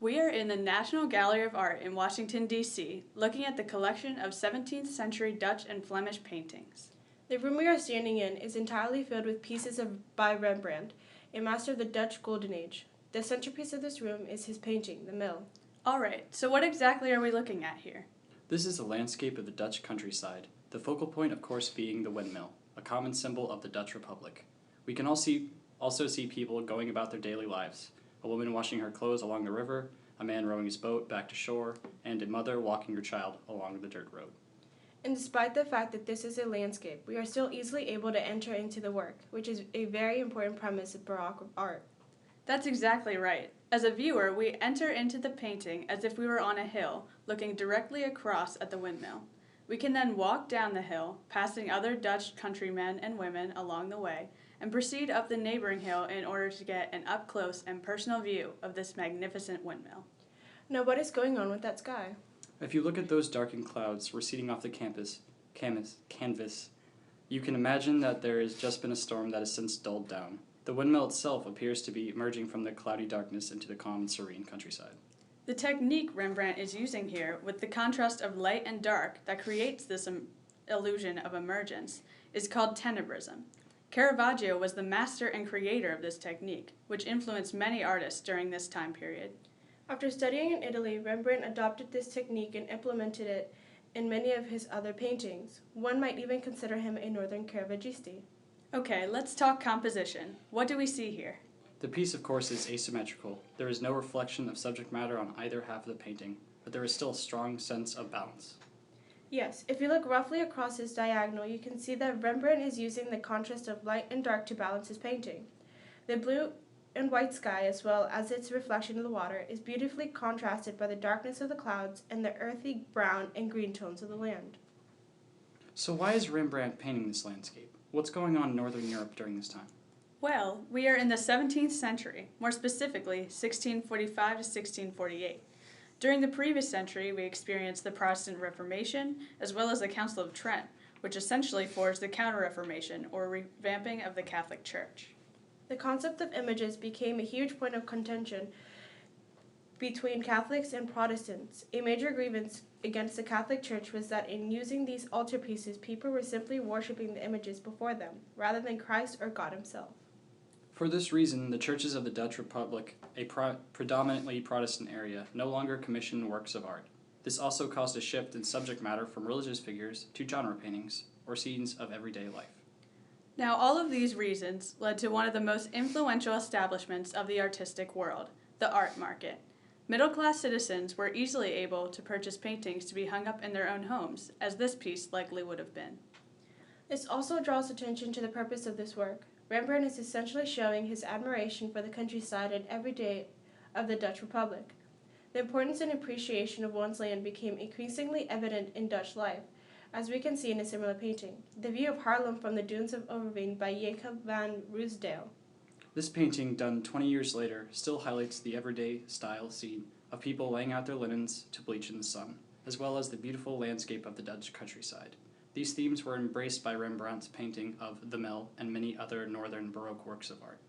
We are in the National Gallery of Art in Washington, D.C., looking at the collection of 17th century Dutch and Flemish paintings. The room we are standing in is entirely filled with pieces by Rembrandt, a master of the Dutch Golden Age. The centerpiece of this room is his painting, The Mill. All right, so what exactly are we looking at here? This is a landscape of the Dutch countryside, the focal point of course being the windmill, a common symbol of the Dutch Republic. We can also see people going about their daily lives, a woman washing her clothes along the river, a man rowing his boat back to shore, and a mother walking her child along the dirt road. And despite the fact that this is a landscape, we are still easily able to enter into the work, which is a very important premise of Baroque art. That's exactly right. As a viewer, we enter into the painting as if we were on a hill, looking directly across at the windmill. We can then walk down the hill, passing other Dutch countrymen and women along the way, and proceed up the neighboring hill in order to get an up-close and personal view of this magnificent windmill. Now, what is going on with that sky? If you look at those darkened clouds receding off the canvas, you can imagine that there has just been a storm that has since dulled down. The windmill itself appears to be emerging from the cloudy darkness into the calm and serene countryside. The technique Rembrandt is using here, with the contrast of light and dark that creates this illusion of emergence, is called tenebrism. Caravaggio was the master and creator of this technique, which influenced many artists during this time period. After studying in Italy, Rembrandt adopted this technique and implemented it in many of his other paintings. One might even consider him a northern Caravaggisti. Okay, let's talk composition. What do we see here? The piece, of course, is asymmetrical. There is no reflection of subject matter on either half of the painting, but there is still a strong sense of balance. Yes, if you look roughly across his diagonal, you can see that Rembrandt is using the contrast of light and dark to balance his painting. The blue and white sky, as well as its reflection in the water, is beautifully contrasted by the darkness of the clouds and the earthy brown and green tones of the land. So why is Rembrandt painting this landscape? What's going on in Northern Europe during this time? Well, we are in the 17th century, more specifically 1645 to 1648. During the previous century, we experienced the Protestant Reformation, as well as the Council of Trent, which essentially forged the Counter-Reformation, or revamping of the Catholic Church. The concept of images became a huge point of contention between Catholics and Protestants. A major grievance against the Catholic Church was that in using these altarpieces, people were simply worshiping the images before them, rather than Christ or God himself. For this reason, the churches of the Dutch Republic, a predominantly Protestant area, no longer commissioned works of art. This also caused a shift in subject matter from religious figures to genre paintings, or scenes of everyday life. Now, all of these reasons led to one of the most influential establishments of the artistic world, the art market. Middle-class citizens were easily able to purchase paintings to be hung up in their own homes, as this piece likely would have been. This also draws attention to the purpose of this work. Rembrandt is essentially showing his admiration for the countryside and everyday of the Dutch Republic. The importance and appreciation of one's land became increasingly evident in Dutch life, as we can see in a similar painting, The View of Haarlem from the Dunes of Overveen by Jacob van Ruysdael. This painting, done 20 years later, still highlights the everyday style scene of people laying out their linens to bleach in the sun, as well as the beautiful landscape of the Dutch countryside. These themes were embraced by Rembrandt's painting of The Mill and many other northern Baroque works of art.